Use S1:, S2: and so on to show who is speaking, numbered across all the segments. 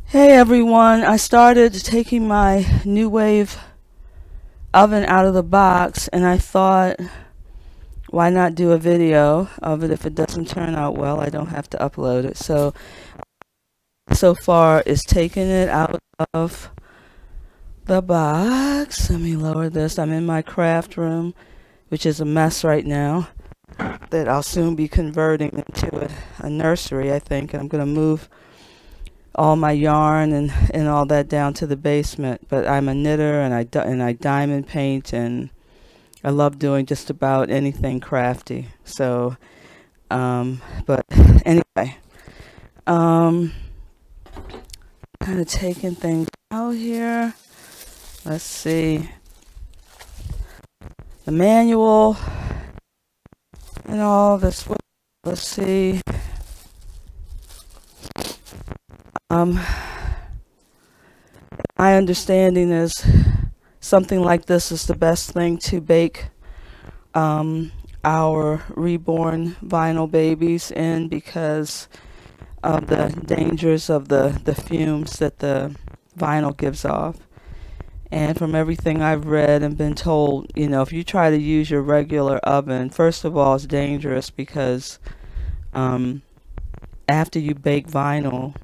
S1: Hey everyone, I started taking my NuWave oven out of the box and I thought, why not do a video of it? If it doesn't turn out well, I don't have to upload it. So far is taking it out of the box. Let me lower this. I'm in my craft room, which is a mess right now, that I'll soon be converting into a nursery, I think. And I'm going to move all my yarn and all that down to the basement. But I'm a knitter and I diamond paint, and I love doing just about anything crafty. So but anyway, kind of taking things out here. Let's see, the manual and all this. Let's see. My understanding is something like this is the best thing to bake our reborn vinyl babies in, because of the dangers of the fumes that the vinyl gives off. And from everything I've read and been told, if you try to use your regular oven, first of all, it's dangerous because after you bake vinyl,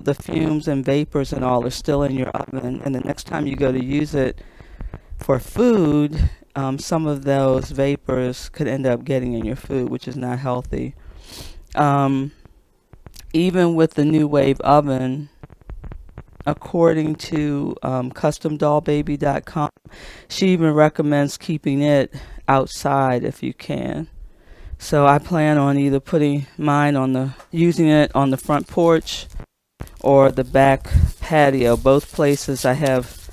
S1: the fumes and vapors and all are still in your oven, and the next time you go to use it for food, some of those vapors could end up getting in your food, which is not healthy. Even with the NuWave oven, according to customdollbaby.com, she even recommends keeping it outside if you can. So I plan on either putting mine using it on the front porch or the back patio. Both places I have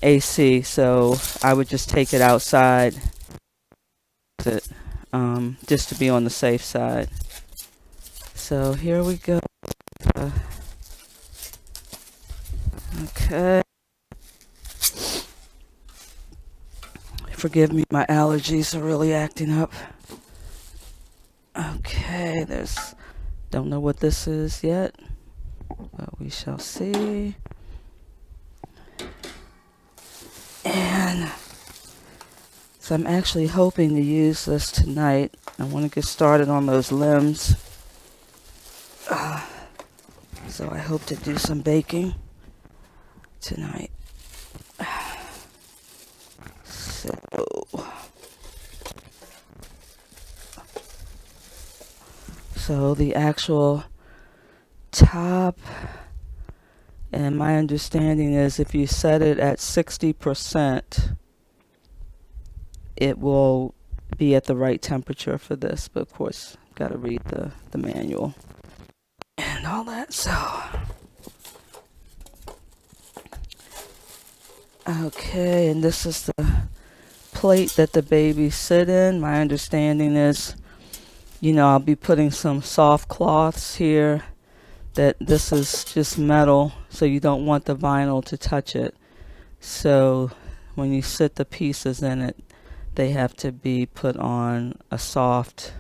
S1: AC, so I would just take it outside, just to be on the safe side. So here we go. Okay. Forgive me, my allergies are really acting up. Okay, don't know what this is yet, but we shall see. And so I'm actually hoping to use this tonight. I want to get started on those limbs. So I hope to do some baking tonight. So the actual top, and my understanding is if you set it at 60%, it will be at the right temperature for this. But of course, got to read the manual and all that. So, okay, and this is the plate that the babies sit in. My understanding is, I'll be putting some soft cloths here. That this is just metal, so you don't want the vinyl to touch it. So when you sit the pieces in it, they have to be put on a soft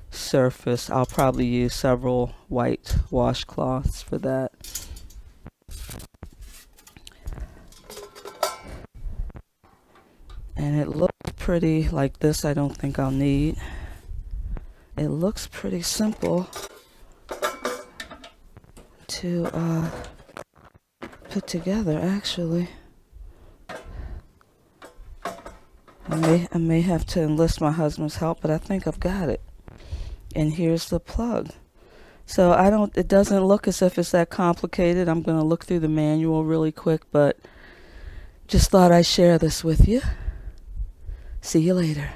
S1: surface. I'll probably use several white washcloths for that. And it looks pretty like this. I don't think I'll need. It looks pretty simple to put together, actually. I may have to enlist my husband's help, but I think I've got it. And here's the plug. So it doesn't look as if it's that complicated. I'm going to look through the manual really quick, but just thought I'd share this with you. See you later.